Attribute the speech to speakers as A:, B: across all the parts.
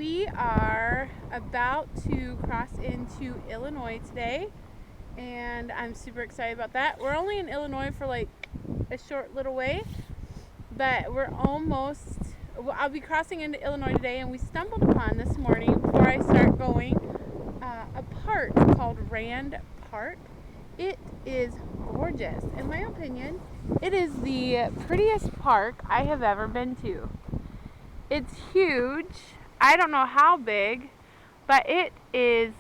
A: we are about to cross into Illinois today, and I'm super excited about that. We're only in Illinois for like a short little way, but we're almost, I'll be crossing into Illinois today, and we stumbled upon this morning before I start going a park called Rand Park. It is gorgeous. In my opinion, it is the prettiest park I have ever been to. It's huge. I don't know how big, but it is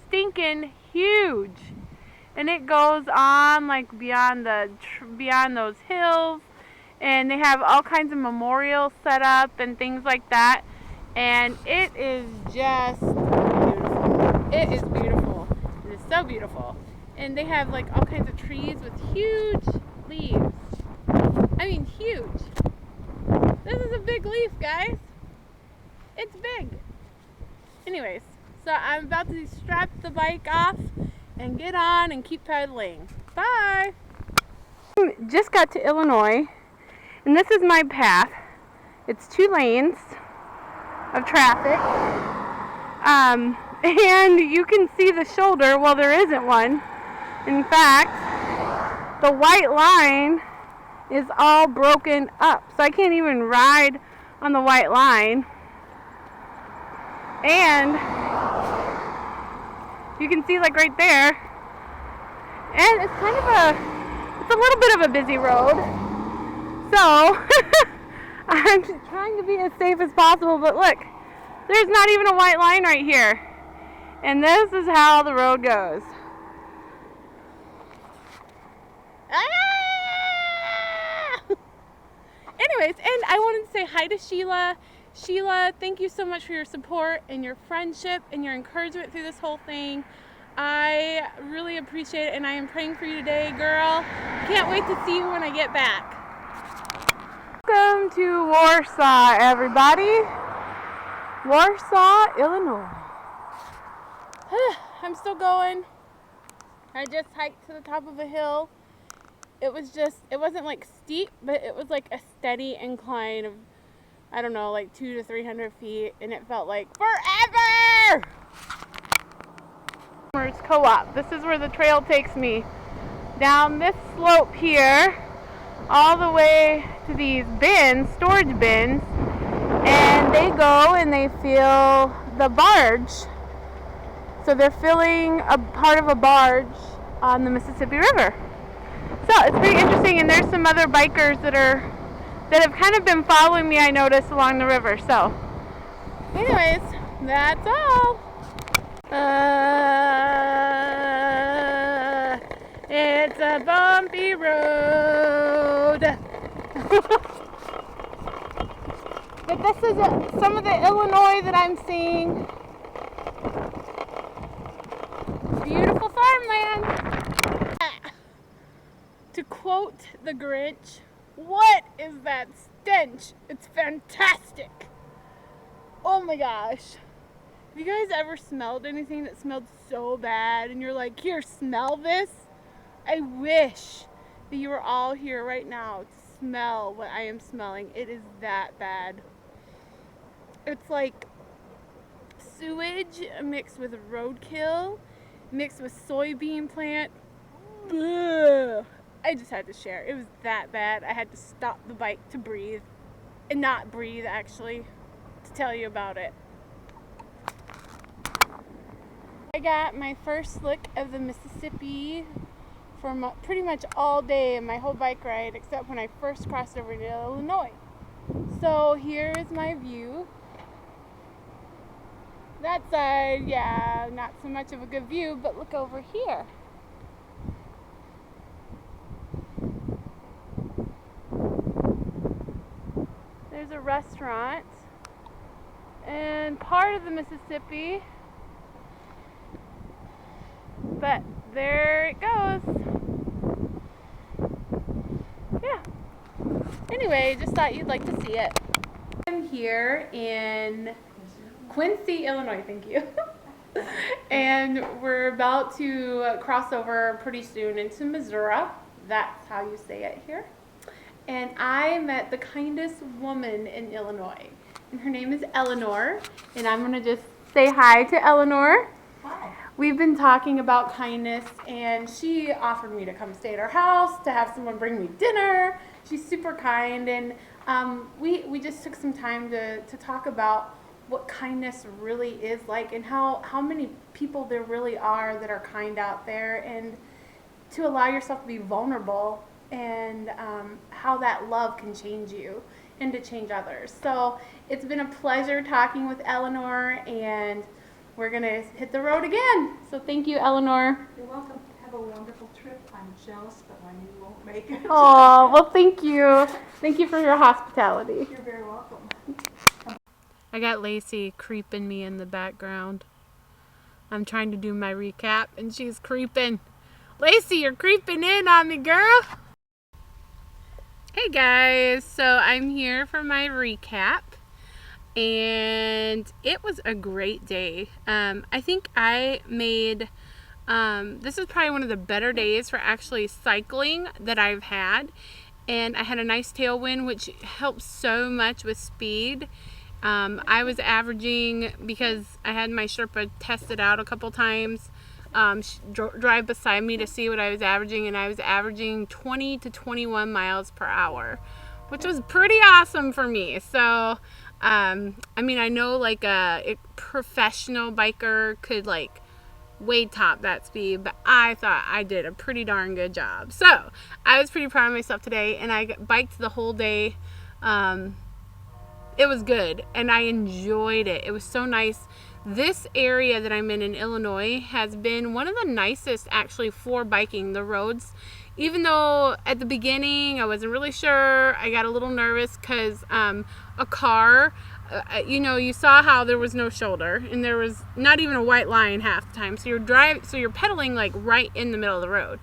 A: stinking huge. And it goes on like beyond those hills, and they have all kinds of memorials set up and things like that. And it is just beautiful. It is beautiful. It is so beautiful. And they have like all kinds of trees with huge leaves. I mean, huge. This is a big leaf, guys. It's big. Anyways, so I'm about to strap the bike off and get on and keep pedaling. Bye. Just got to Illinois, and this is my path. It's 2 lanes of traffic. And you can see the shoulder. Well, there isn't one. In fact, the white line is all broken up, so I can't even ride on the white line. And you can see like right there, and it's kind of it's a little bit of a busy road, so I'm trying to be as safe as possible. But look, there's not even a white line right here, and this is how the road goes. Anyways, and I wanted to say hi to Sheila. Sheila, thank you so much for your support and your friendship and your encouragement through this whole thing. I really appreciate it, and I am praying for you today, girl. Can't wait to see you when I get back. Welcome to Warsaw, everybody. Warsaw, Illinois. I'm still going. I just hiked to the top of a hill. It wasn't like steep, but it was like a steady incline of, I don't know, like 200 to 300 feet, and it felt like forever! Co-op. This is where the trail takes me. Down this slope here, all the way to these bins, storage bins, and they go and they fill the barge. So they're filling a part of a barge on the Mississippi River. So it's pretty interesting, and there's some other bikers that have kind of been following me, I noticed, along the river. So anyways, that's all. It's a bumpy road. But this is some of the Illinois that I'm seeing. Beautiful farmland. To quote the Grinch, what is that stench? It's fantastic. Oh my gosh. Have you guys ever smelled anything that smelled so bad and you're like, here, smell this? I wish that you were all here right now to smell what I am smelling. It is that bad. It's like sewage mixed with roadkill, mixed with soybean plant. Ugh. I just had to share. It was that bad. I had to stop the bike to breathe, and not breathe actually, to tell you about it. I got my first lick of the Mississippi for pretty much all day in my whole bike ride, except when I first crossed over to Illinois. So here is my view. That side, yeah, not so much of a good view, but look over here. There's a restaurant and part of the Mississippi, but there it goes. Yeah. Anyway, just thought you'd like to see it. I'm here in Quincy, Illinois, thank you. And we're about to cross over pretty soon into Missouri. That's how you say it here. And I met the kindest woman in Illinois. and her name is Eleanor, and I'm gonna just say hi to Eleanor.
B: Hi.
A: We've been talking about kindness, and she offered me to come stay at her house, to have someone bring me dinner. She's super kind, and we just took some time to talk about what kindness really is like, and how many people there really are that are kind out there, and to allow yourself to be vulnerable, and how that love can change you and to change others. So it's been a pleasure talking with Eleanor, and we're going to hit the road again. So thank you, Eleanor.
B: You're welcome. Have a wonderful trip. I'm jealous, but mine you won't make it.
A: Oh, well, thank you. Thank you for your hospitality.
B: You're very welcome.
A: I got Lacey creeping me in the background. I'm trying to do my recap, and she's creeping. Lacey, you're creeping in on me, girl. Hey guys, so I'm here for my recap, and it was a great day. I think I made, this is probably one of the better days for actually cycling that I've had, and I had a nice tailwind, which helps so much with speed. I was averaging, because I had my Sherpa tested out a couple times, drive beside me to see what I was averaging, and I was averaging 20 to 21 miles per hour, which was pretty awesome for me. So, I mean, I know like a professional biker could like way top that speed, but I thought I did a pretty darn good job. So, I was pretty proud of myself today, and I biked the whole day. It was good, and I enjoyed it. It was so nice. This area that I'm in Illinois has been one of the nicest actually for biking. The roads, even though at the beginning I wasn't really sure, I got a little nervous because a car, you saw how there was no shoulder, and there was not even a white line half the time. So you're pedaling like right in the middle of the road.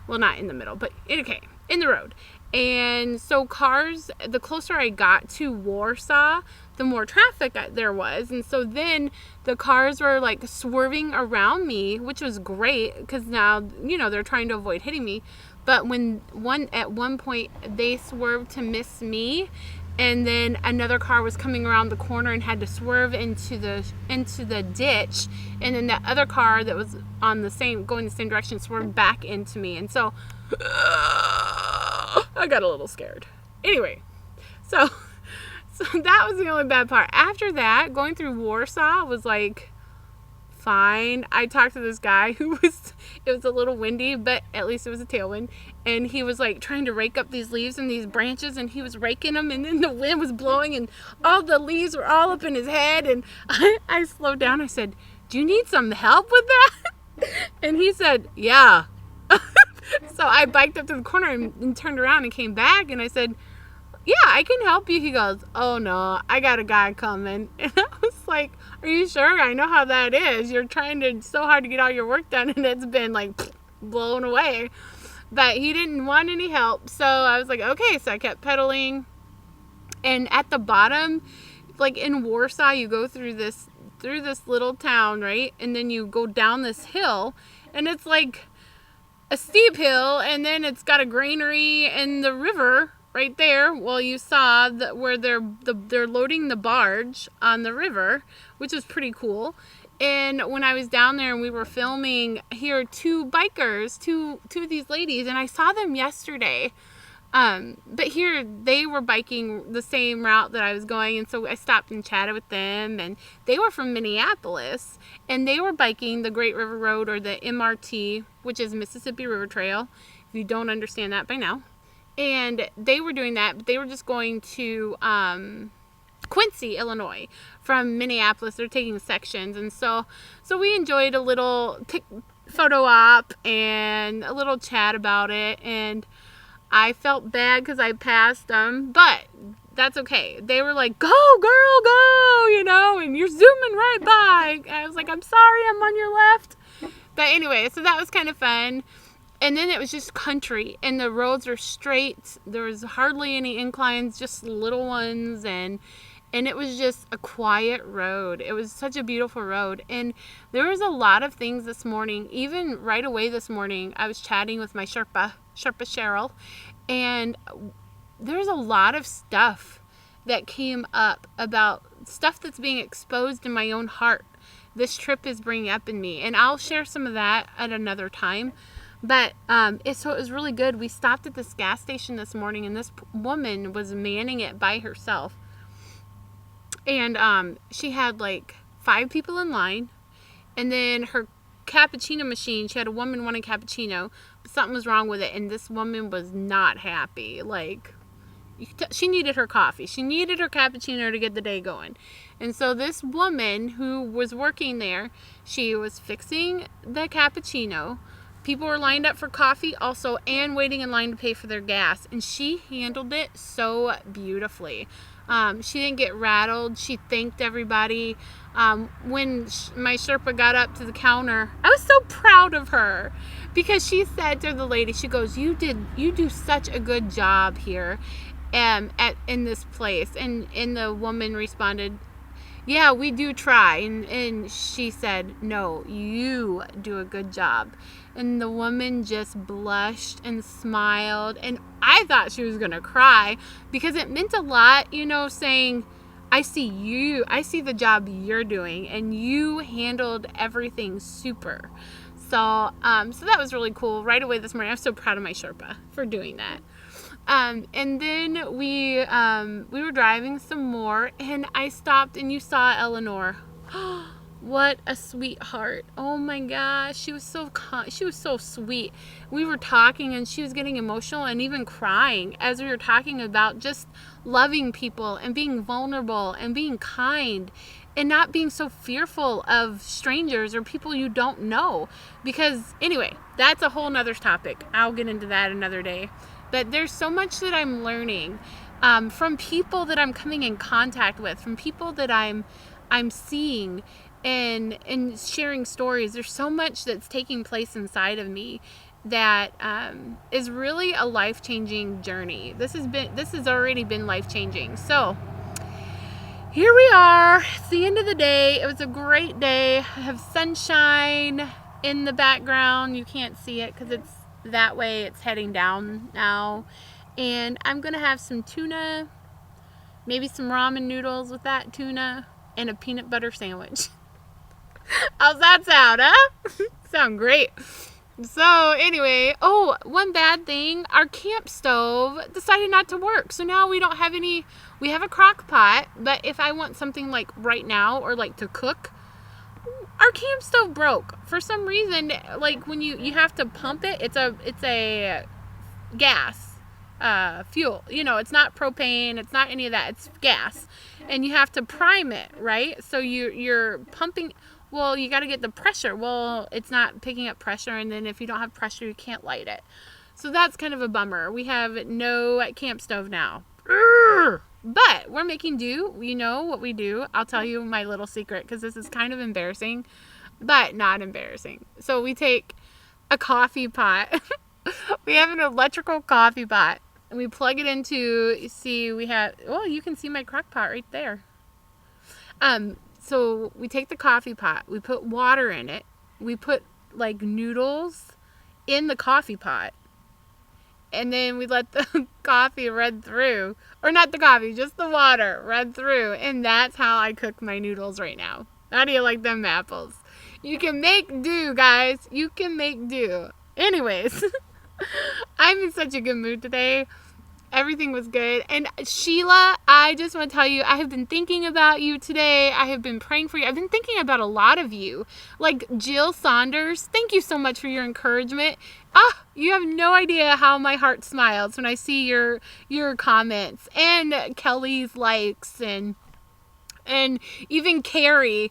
A: Well, not in the middle, but okay, in the road. And so cars, the closer I got to Warsaw, the more traffic there was. And so then the cars were like swerving around me, which was great because now, they're trying to avoid hitting me. But at one point they swerved to miss me, and then another car was coming around the corner and had to swerve into the ditch, and then that other car that was going the same direction swerved back into me. And so I got a little scared. Anyway, so that was the only bad part. After that, going through Warsaw was like fine. I talked to this guy it was a little windy, but at least it was a tailwind, and he was like trying to rake up these leaves and these branches, and he was raking them, and then the wind was blowing and all the leaves were all up in his head, and I slowed down. I said, "Do you need some help with that?" And he said, "Yeah." So I biked up to the corner and turned around and came back, and I said, "Yeah, I can help you." He goes, "Oh no, I got a guy coming." And I was like, "Are you sure? I know how that is. You're trying so hard to get all your work done, and it's been like blown away." But he didn't want any help, so I was like, okay. So I kept pedaling, and at the bottom, like in Warsaw, you go through this little town, right? And then you go down this hill, and it's like a steep hill, and then it's got a granary and the river right there. Well, you saw where they're loading the barge on the river, which is pretty cool. And when I was down there and we were filming, here are two bikers, two of these ladies, and I saw them yesterday. But here they were biking the same route that I was going, and so I stopped and chatted with them, and they were from Minneapolis, and they were biking the Great River Road, or the MRT, which is Mississippi River Trail, if you don't understand that by now. And they were doing that, but they were just going to Quincy, Illinois, from Minneapolis. They're taking sections, and so we enjoyed a little photo op and a little chat about it, and I felt bad because I passed them, but that's okay. They were like, "Go, girl, go," and you're zooming right by. I was like, "I'm sorry, I'm on your left." But anyway, so that was kind of fun. And then it was just country, and the roads are straight. There was hardly any inclines, just little ones, and it was just a quiet road. It was such a beautiful road, and there was a lot of things this morning. Even right away this morning, I was chatting with my Sherpa Cheryl, and there's a lot of stuff that came up about stuff that's being exposed in my own heart. This trip is bringing up in me, and I'll share some of that at another time. But so it was really good. We stopped at this gas station this morning, and this woman was manning it by herself. And she had like 5 people in line. And then her cappuccino machine, she had a woman wanting cappuccino, but something was wrong with it. And this woman was not happy. Like, she needed her coffee. She needed her cappuccino to get the day going. And so this woman who was working there, she was fixing the cappuccino. People were lined up for coffee also and waiting in line to pay for their gas. And she handled it so beautifully. She didn't get rattled. She thanked everybody. When my Sherpa got up to the counter, I was so proud of her because she said to the lady, she goes, you do such a good job here in this place. And the woman responded, yeah, we do try. And she said, no, you do a good job. And the woman just blushed and smiled. And I thought she was going to cry because it meant a lot, saying, I see you. I see the job you're doing. And you handled everything super. So that was really cool. Right away this morning, I was so proud of my Sherpa for doing that. And then we were driving some more, and I stopped, and you saw Eleanor. What a sweetheart. Oh my gosh, she was so sweet. We were talking, and she was getting emotional and even crying as we were talking about just loving people and being vulnerable and being kind and not being so fearful of strangers or people you don't know. Because anyway, that's a whole nother topic. I'll get into that another day. But there's so much that I'm learning from people that I'm coming in contact with, from people that I'm seeing and sharing stories. There's so much that's taking place inside of me that is really a life-changing journey. This has already been life-changing. So here we are. It's the end of the day. It was a great day. I have sunshine in the background. You can't see it because it's that way. It's heading down now. And I'm going to have some tuna, maybe some ramen noodles with that tuna, and a peanut butter sandwich. How's that sound, huh? Sound great. So anyway, one bad thing, our camp stove decided not to work. So now we don't have any, we have a crock pot, but if I want something like right now or like to cook, our camp stove broke. For some reason, like when you have to pump it, it's a gas fuel. It's not propane, it's not any of that, it's gas. And you have to prime it, right? So you're pumping. Well, you got to get the pressure. Well, it's not picking up pressure, and then if you don't have pressure, you can't light it. So that's kind of a bummer. We have no camp stove now. But we're making do. You know what we do. I'll tell you my little secret because this is kind of embarrassing, but not embarrassing. So we take a coffee pot. We have an electrical coffee pot, and we plug it into, you can see my crock pot right there. So we take the coffee pot, we put water in it, we put like noodles in the coffee pot, and then we let the coffee run through, or not the coffee, just the water run through, and that's how I cook my noodles right now. How do you like them apples? You can make do, guys. You can make do. Anyways, I'm in such a good mood today. Everything was good. And Sheila, I just want to tell you, I have been thinking about you today. I have been praying for you. I've been thinking about a lot of you. Like Jill Saunders, thank you so much for your encouragement. You have no idea how my heart smiles when I see your comments. And Kelly's likes and even Carrie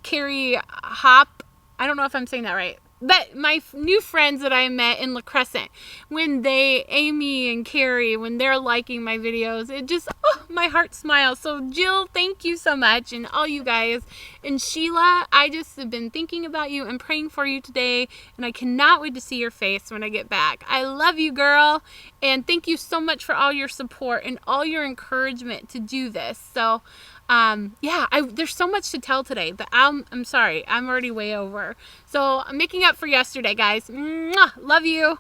A: Hop. I don't know if I'm saying that right. But my new friends that I met in La Crescent, Amy and Carrie, when they're liking my videos, it just, my heart smiles. So Jill, thank you so much, and all you guys. And Sheila, I just have been thinking about you and praying for you today, and I cannot wait to see your face when I get back. I love you, girl, and thank you so much for all your support and all your encouragement to do this. So, there's so much to tell today, but I'm sorry, I'm already way over. So I'm making up for yesterday, guys. Mwah! Love you.